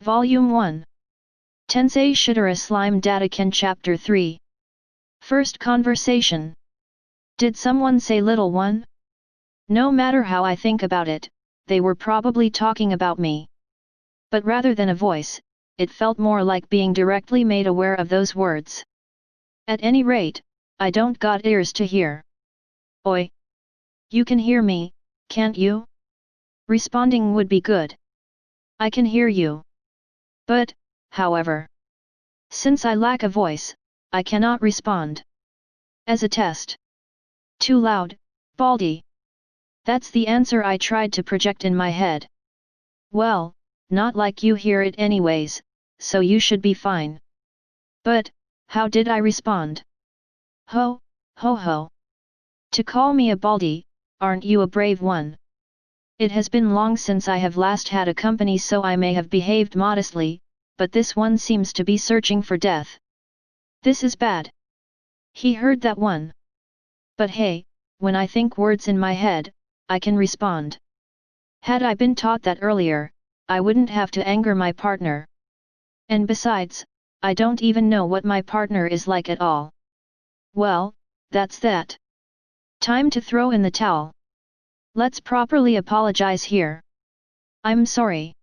Volume 1. Tensei Shitara Slime Dataken Chapter 3. First Conversation. Did someone say little one? No matter how I think about it, they were probably talking about me. But rather than a voice, it felt more like being directly made aware of those words. At any rate, I don't got ears to hear. Oi! You can hear me, can't you? Responding would be good. I can hear you. But, however, since I lack a voice, I cannot respond. As a test. Too loud, Baldy. That's the answer I tried to project in my head. Well, not like you hear it anyways, so you should be fine. But, how did I respond? Ho, ho ho. To call me a Baldy, aren't you a brave one? It has been long since I have last had a company, so I may have behaved modestly, but this one seems to be searching for death. This is bad. He heard that one. But hey, when I think words in my head, I can respond. Had I been taught that earlier, I wouldn't have to anger my partner. And besides, I don't even know what my partner is like at all. Well, that's that. Time to throw in the towel. Let's properly apologize here. I'm sorry.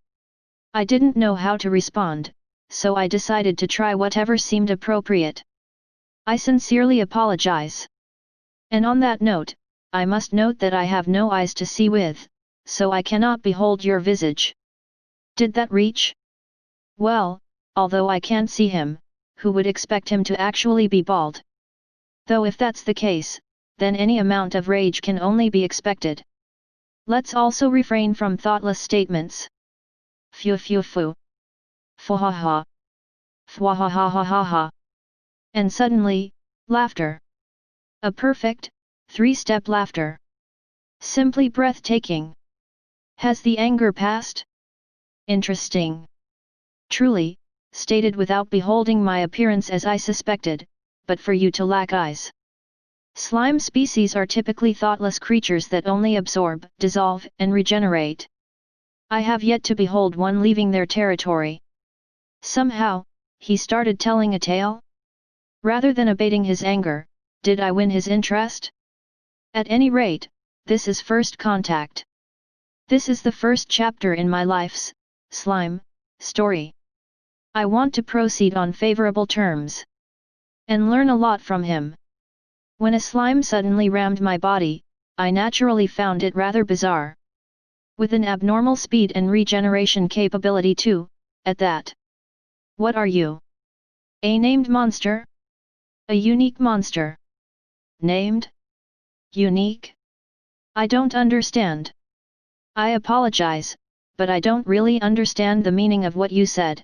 I didn't know how to respond, so I decided to try whatever seemed appropriate. I sincerely apologize. And on that note, I must note that I have no eyes to see with, so I cannot behold your visage. Did that reach? Well, although I can't see him, who would expect him to actually be bald? Though if that's the case, then any amount of rage can only be expected. Let's also refrain from thoughtless statements. Phew phew phew. Fwa ha ha. Fwa ha ha ha ha ha. And suddenly, laughter. A perfect, three-step laughter. Simply breathtaking. Has the anger passed? Interesting. Truly, stated without beholding my appearance as I suspected, but for you to lack eyes. Slime species are typically thoughtless creatures that only absorb, dissolve, and regenerate. I have yet to behold one leaving their territory. Somehow, he started telling a tale? Rather than abating his anger, did I win his interest? At any rate, this is first contact. This is the first chapter in my life's slime story. I want to proceed on favorable terms. And learn a lot from him. When a slime suddenly rammed my body, I naturally found it rather bizarre. With an abnormal speed and regeneration capability too, at that. What are you? A named monster? A unique monster. Named? Unique? I don't understand. I apologize, but I don't really understand the meaning of what you said.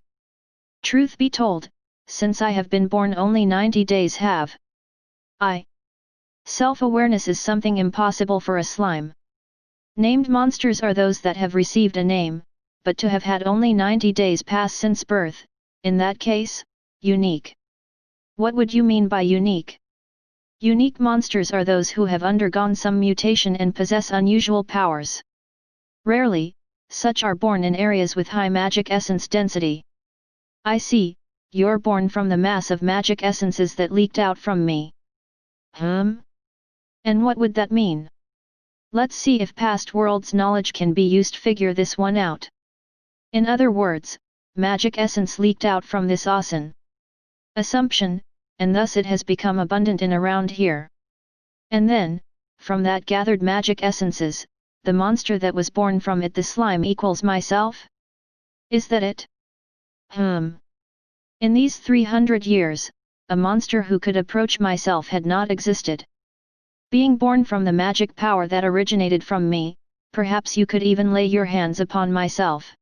Truth be told, since I have been born only 90 days have I. Self-awareness is something impossible for a slime. Named monsters are those that have received a name, but to have had only 90 days pass since birth, in that case, unique. What would you mean by unique? Unique monsters are those who have undergone some mutation and possess unusual powers. Rarely, such are born in areas with high magic essence density. I see, you're born from the mass of magic essences that leaked out from me. And what would that mean? Let's see if past worlds knowledge can be used to figure this one out. In other words, magic essence leaked out from this awesome assumption, and thus it has become abundant in around here. And then, from that gathered magic essences, the monster that was born from it, the slime equals myself? Is that it? In these 300 years, a monster who could approach myself had not existed. Being born from the magic power that originated from me, perhaps you could even lay your hands upon myself.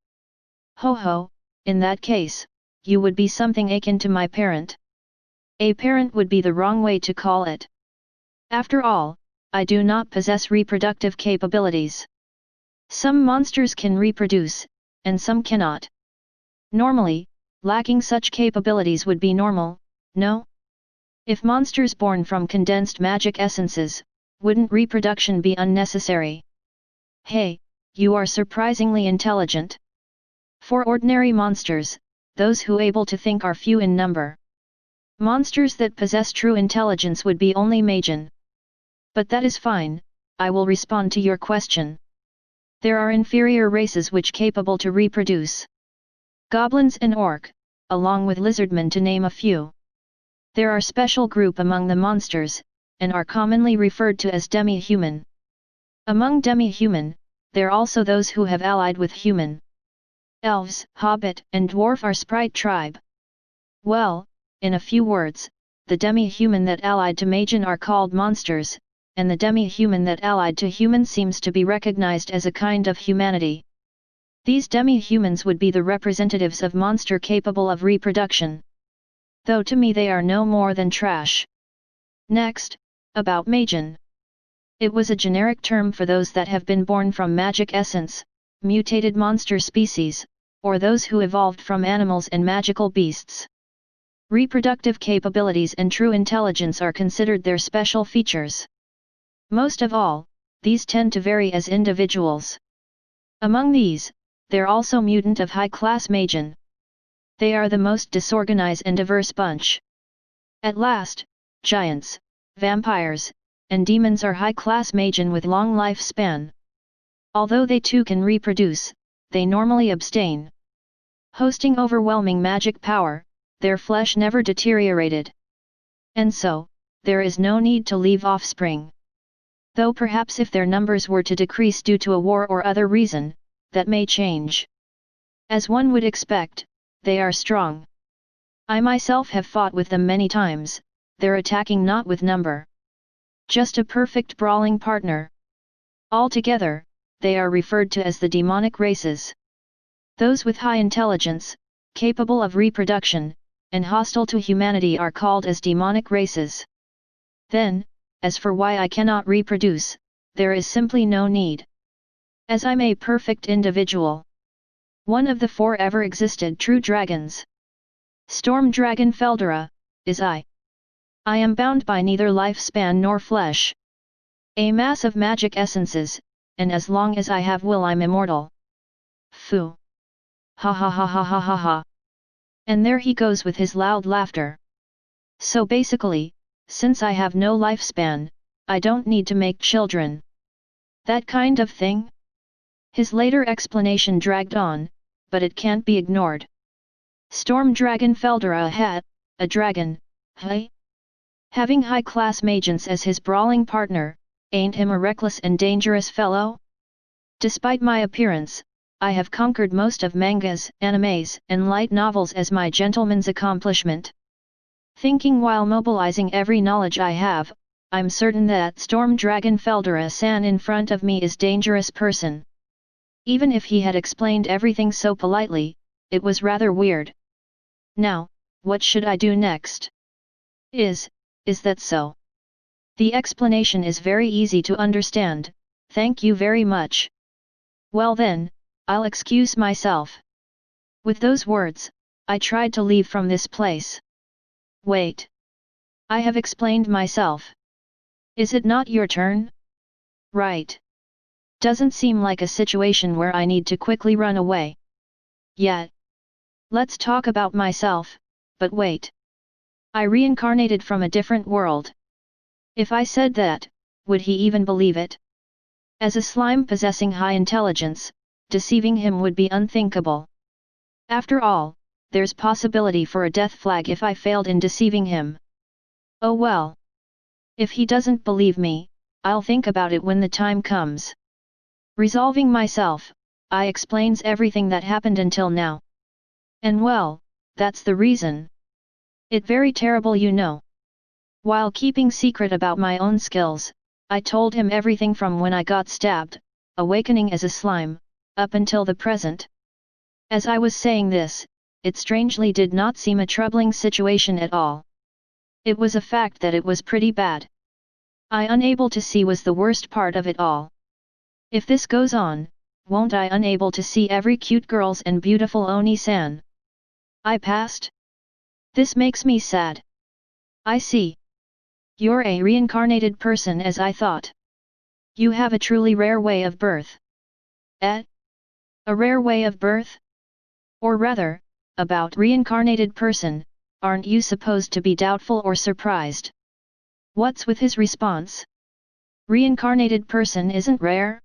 Ho ho, in that case, you would be something akin to my parent. A parent would be the wrong way to call it. After all, I do not possess reproductive capabilities. Some monsters can reproduce, and some cannot. Normally, lacking such capabilities would be normal, no? If monsters born from condensed magic essences, wouldn't reproduction be unnecessary? Hey, you are surprisingly intelligent. For ordinary monsters, those who able to think are few in number. Monsters that possess true intelligence would be only Majin. But that is fine, I will respond to your question. There are inferior races which capable to reproduce. Goblins and orc, along with lizardmen to name a few. There are special group among the monsters, and are commonly referred to as demi-human. Among demi-human, there are also those who have allied with human. Elves, hobbit, and dwarf are sprite tribe. Well, in a few words, the demi-human that allied to Majin are called monsters, and the demi-human that allied to human seems to be recognized as a kind of humanity. These demi-humans would be the representatives of monster capable of reproduction. Though to me they are no more than trash. Next, about Majin. It was a generic term for those that have been born from magic essence, mutated monster species, or those who evolved from animals and magical beasts. Reproductive capabilities and true intelligence are considered their special features. Most of all, these tend to vary as individuals. Among these, there are also mutant of high-class Majin. They are the most disorganized and diverse bunch. At last, giants, vampires, and demons are high-class Majin with long lifespan. Although they too can reproduce, they normally abstain. Hosting overwhelming magic power, their flesh never deteriorated. And so, there is no need to leave offspring. Though perhaps if their numbers were to decrease due to a war or other reason, that may change. As one would expect, they are strong. I myself have fought with them many times, they're attacking not with number. Just a perfect brawling partner. Altogether, they are referred to as the demonic races. Those with high intelligence, capable of reproduction, and hostile to humanity are called as demonic races. Then, as for why I cannot reproduce, there is simply no need. As I'm a perfect individual. One of the 4 ever existed true dragons. Storm Dragon Feldera, is I. I am bound by neither lifespan nor flesh. A mass of magic essences, and as long as I have will I'm immortal. Phew. Ha ha ha ha ha ha ha. And there he goes with his loud laughter. So basically, since I have no lifespan, I don't need to make children. That kind of thing? His later explanation dragged on, but it can't be ignored. Storm Dragon Feldera had, a dragon, hey? Having high-class Majins as his brawling partner, ain't him a reckless and dangerous fellow? Despite my appearance, I have conquered most of mangas, animes, and light novels as my gentleman's accomplishment. Thinking while mobilizing every knowledge I have, I'm certain that Storm Dragon Feldera-san in front of me is dangerous person. Even if he had explained everything so politely, it was rather weird. Now, what should I do next? Is that so? The explanation is very easy to understand, thank you very much. Well then, I'll excuse myself. With those words, I tried to leave from this place. Wait. I have explained myself. Is it not your turn? Right. Doesn't seem like a situation where I need to quickly run away. Yet. Let's talk about myself, but wait. I reincarnated from a different world. If I said that, would he even believe it? As a slime possessing high intelligence, deceiving him would be unthinkable. After all, there's possibility for a death flag if I failed in deceiving him. Oh well. If he doesn't believe me, I'll think about it when the time comes. Resolving myself, I explains everything that happened until now. And well, that's the reason. It very terrible you know. While keeping secret about my own skills, I told him everything from when I got stabbed, awakening as a slime, up until the present. As I was saying this, it strangely did not seem a troubling situation at all. It was a fact that it was pretty bad. I unable to see was the worst part of it all. If this goes on, won't I unable to see every cute girls and beautiful Oni-san? I passed? This makes me sad. I see. You're a reincarnated person as I thought. You have a truly rare way of birth. Eh? A rare way of birth? Or rather, about reincarnated person, aren't you supposed to be doubtful or surprised? What's with his response? Reincarnated person isn't rare?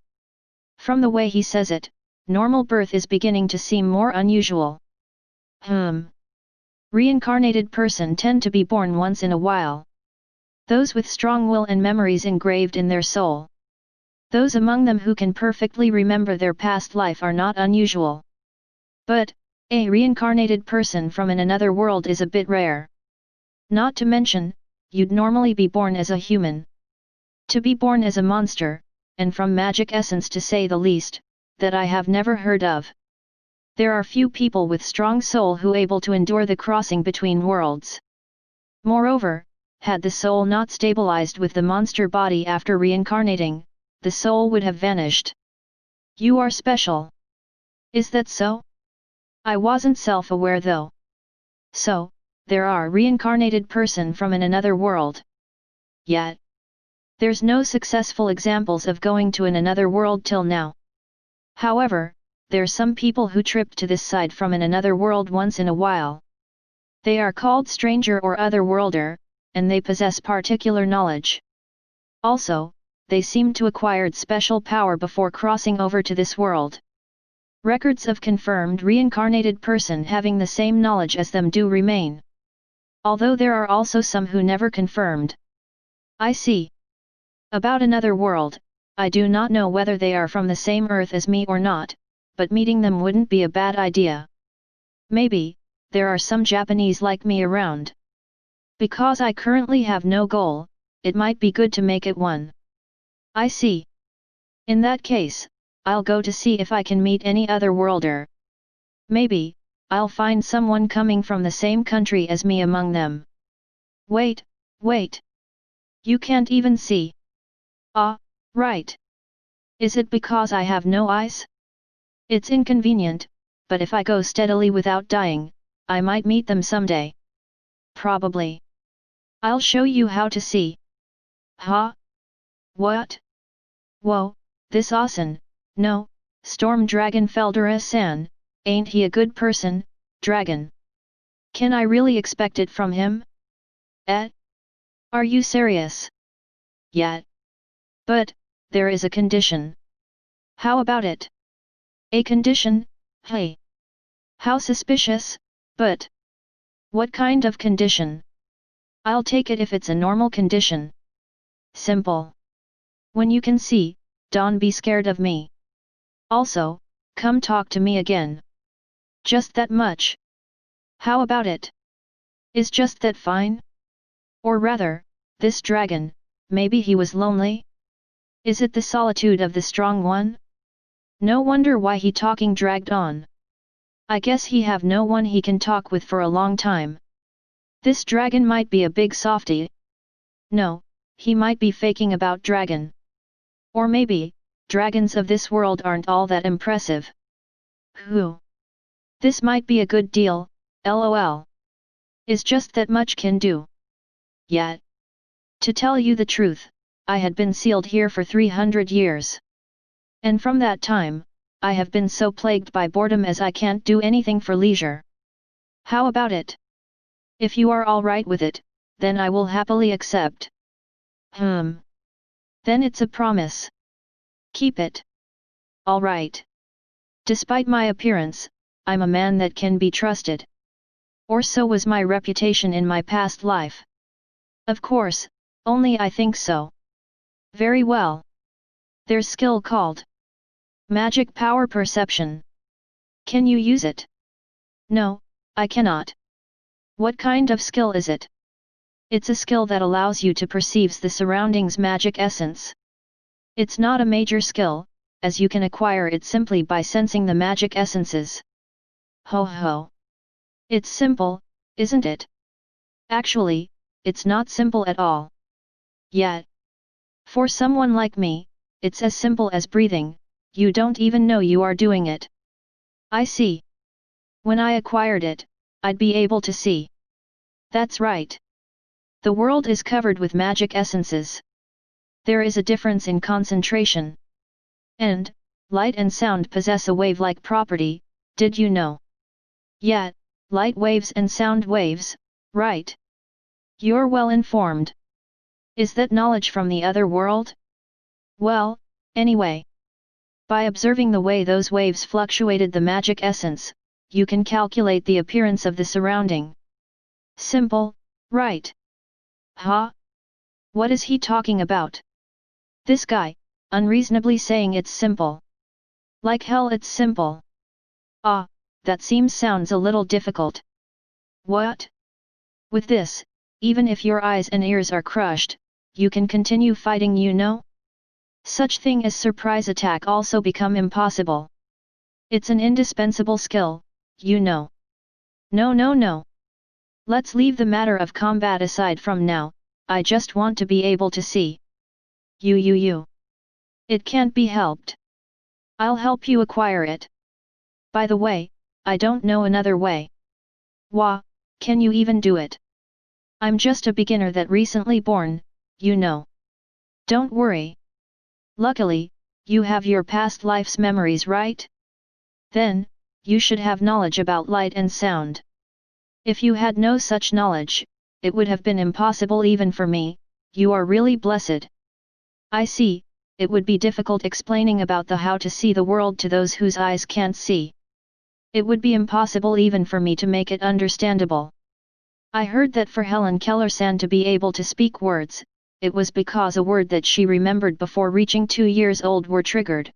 From the way he says it, normal birth is beginning to seem more unusual. Reincarnated person tend to be born once in a while. Those with strong will and memories engraved in their soul. Those among them who can perfectly remember their past life are not unusual. But, a reincarnated person from another world is a bit rare. Not to mention, you'd normally be born as a human. To be born as a monster, and from magic essence to say the least, that I have never heard of. There are few people with strong soul who able to endure the crossing between worlds. Moreover, had the soul not stabilized with the monster body after reincarnating, the soul would have vanished. You are special. Is that so? I wasn't self-aware though. So, there are reincarnated person from another world. Yet, there's no successful examples of going to another world till now. However, there's some people who trip to this side from another world once in a while. They are called stranger or otherworlder, and they possess particular knowledge. Also, they seem to acquired special power before crossing over to this world. Records of confirmed reincarnated person having the same knowledge as them do remain. Although there are also some who never confirmed. I see. About another world, I do not know whether they are from the same earth as me or not, but meeting them wouldn't be a bad idea. Maybe, there are some Japanese like me around. Because I currently have no goal, it might be good to make it one. I see. In that case, I'll go to see if I can meet any other worlder. Maybe, I'll find someone coming from the same country as me among them. Wait. You can't even see. Ah, right. Is it because I have no eyes? It's inconvenient, but if I go steadily without dying, I might meet them someday. Probably. I'll show you how to see. Huh? What? Whoa, this Asen, no, Storm Dragon Feldera-san, ain't he a good person, dragon? Can I really expect it from him? Are you serious? Yet. But, there is a condition. How about it? A condition, hey? How suspicious, but... What kind of condition? I'll take it if it's a normal condition. Simple. When you can see, don't be scared of me. Also, come talk to me again. Just that much. How about it? Is just that fine? Or rather, this dragon, maybe he was lonely? Is it the solitude of the strong one? No wonder why he talking dragged on. I guess he have no one he can talk with for a long time. This dragon might be a big softie. No, he might be faking about dragon. Or maybe, dragons of this world aren't all that impressive. Who? This might be a good deal, lol. Is just that much can do. Yet. To tell you the truth, I had been sealed here for 300 years. And from that time, I have been so plagued by boredom as I can't do anything for leisure. How about it? If you are all right with it, then I will happily accept. Then it's a promise. Keep it. All right. Despite my appearance, I'm a man that can be trusted. Or so was my reputation in my past life. Of course, only I think so. Very well. There's skill called magic power perception. Can you use it? No, I cannot. What kind of skill is it? It's a skill that allows you to perceive the surroundings' magic essence. It's not a major skill, as you can acquire it simply by sensing the magic essences. Ho ho. It's simple, isn't it? Actually, it's not simple at all. Yet. For someone like me, it's as simple as breathing, you don't even know you are doing it. I see. When I acquired it, I'd be able to see. That's right. The world is covered with magic essences. There is a difference in concentration. And, light and sound possess a wave-like property, did you know? Yet, light waves and sound waves, right? You're well informed. Is that knowledge from the other world? Well, anyway. By observing the way those waves fluctuated the magic essence, you can calculate the appearance of the surrounding. Simple, right? Huh? What is he talking about? This guy, unreasonably saying it's simple. Like hell it's simple. Ah, that sounds a little difficult. What? With this, even if your eyes and ears are crushed, you can continue fighting, you know? Such thing as surprise attack also become impossible. It's an indispensable skill, you know. No. Let's leave the matter of combat aside from now, I just want to be able to see. You. It can't be helped. I'll help you acquire it. By the way, I don't know another way. Wah, can you even do it? I'm just a beginner that recently born, you know. Don't worry. Luckily, you have your past life's memories, right? Then, you should have knowledge about light and sound. If you had no such knowledge, it would have been impossible even for me. You are really blessed. I see, it would be difficult explaining about the how to see the world to those whose eyes can't see. It would be impossible even for me to make it understandable. I heard that for Helen Keller-san to be able to speak words, it was because a word that she remembered before reaching 2 years old were triggered.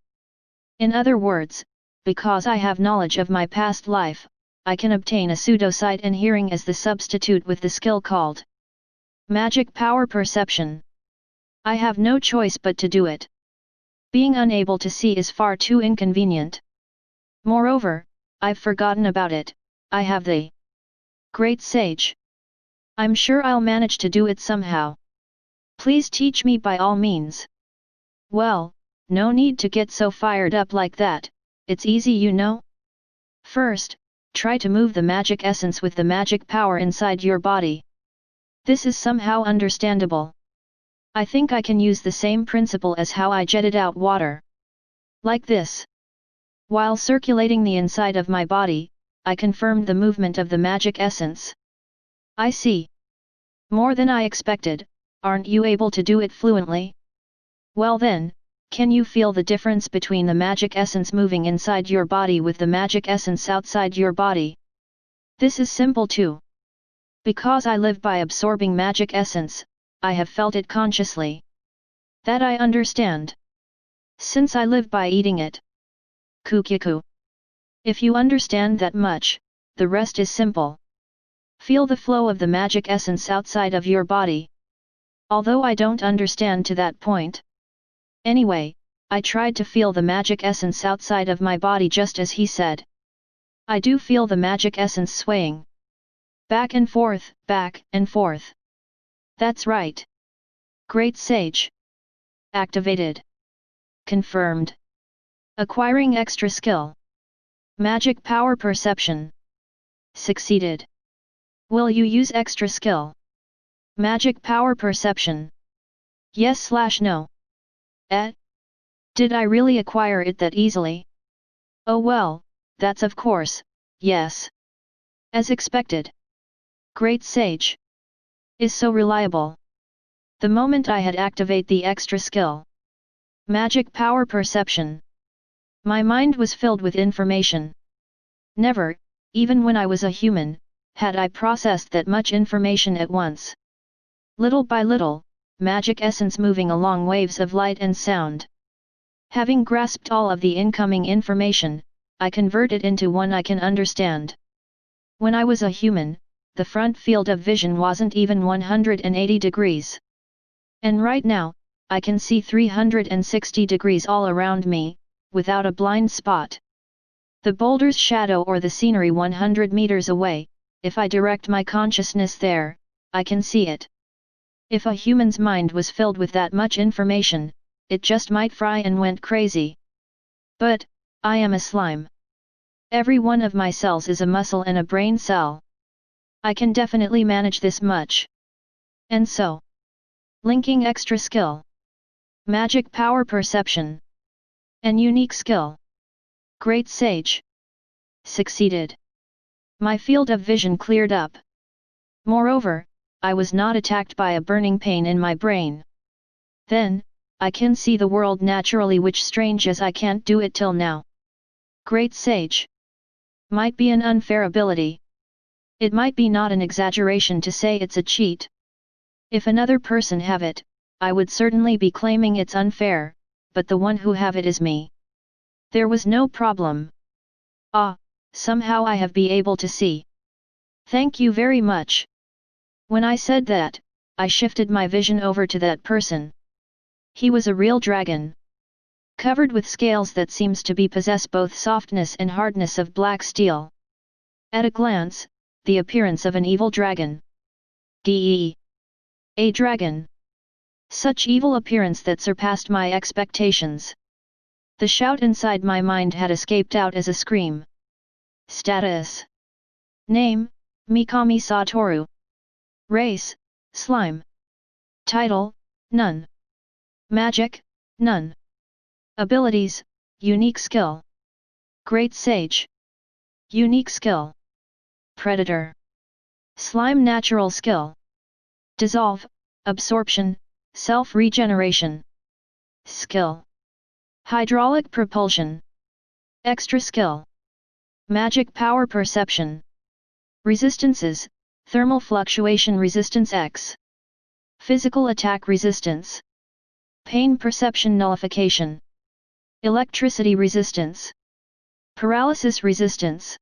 In other words, because I have knowledge of my past life, I can obtain a pseudo-sight and hearing as the substitute with the skill called magic power perception. I have no choice but to do it. Being unable to see is far too inconvenient. Moreover, I've forgotten about it. I have the great sage. I'm sure I'll manage to do it somehow. Please teach me by all means. Well, no need to get so fired up like that, it's easy, you know. First, try to move the magic essence with the magic power inside your body. This is somehow understandable. I think I can use the same principle as how I jetted out water. Like this. While circulating the inside of my body, I confirmed the movement of the magic essence. I see. More than I expected. Aren't you able to do it fluently? Well then, can you feel the difference between the magic essence moving inside your body with the magic essence outside your body? This is simple too. Because I live by absorbing magic essence, I have felt it consciously. That I understand. Since I live by eating it. Kukiku. If you understand that much, the rest is simple. Feel the flow of the magic essence outside of your body. Although I don't understand to that point. Anyway, I tried to feel the magic essence outside of my body just as he said. I do feel the magic essence swaying. Back and forth, back and forth. That's right. Great sage. Activated. Confirmed. Acquiring extra skill. Magic power perception. Succeeded. Will you use extra skill? Magic power perception. Yes/no. Did I really acquire it that easily? Oh well, that's of course, yes. As expected. Great sage. Is so reliable. The moment I had activate the extra skill. Magic power perception. My mind was filled with information. Never, even when I was a human, had I processed that much information at once. Little by little, magic essence moving along waves of light and sound. Having grasped all of the incoming information, I convert it into one I can understand. When I was a human, the front field of vision wasn't even 180 degrees. And right now, I can see 360 degrees all around me, without a blind spot. The boulder's shadow or the scenery 100 meters away, if I direct my consciousness there, I can see it. If a human's mind was filled with that much information, it just might fry and went crazy. But, I am a slime. Every one of my cells is a muscle and a brain cell. I can definitely manage this much. And so, linking extra skill. Magic power perception. And unique skill. Great sage. Succeeded. My field of vision cleared up. Moreover, I was not attacked by a burning pain in my brain. Then, I can see the world naturally, which strange as I can't do it till now. Great sage. Might be an unfair ability. It might be not an exaggeration to say it's a cheat. If another person have it, I would certainly be claiming it's unfair, but the one who have it is me. There was no problem. Ah, somehow I have be able to see. Thank you very much. When I said that, I shifted my vision over to that person. He was a real dragon. Covered with scales that seems to be possess both softness and hardness of black steel. At a glance, the appearance of an evil dragon. D.E. A dragon. Such evil appearance that surpassed my expectations. The shout inside my mind had escaped out as a scream. Status. Name, Mikami Satoru. Race, slime. Title, none. Magic, none. Abilities, unique skill. Great sage. Unique skill. Predator. Slime natural skill. Dissolve, absorption, self-regeneration. Skill. Hydraulic propulsion. Extra skill. Magic power perception. Resistances, thermal fluctuation resistance X. Physical attack resistance. Pain perception nullification. Electricity resistance. Paralysis resistance.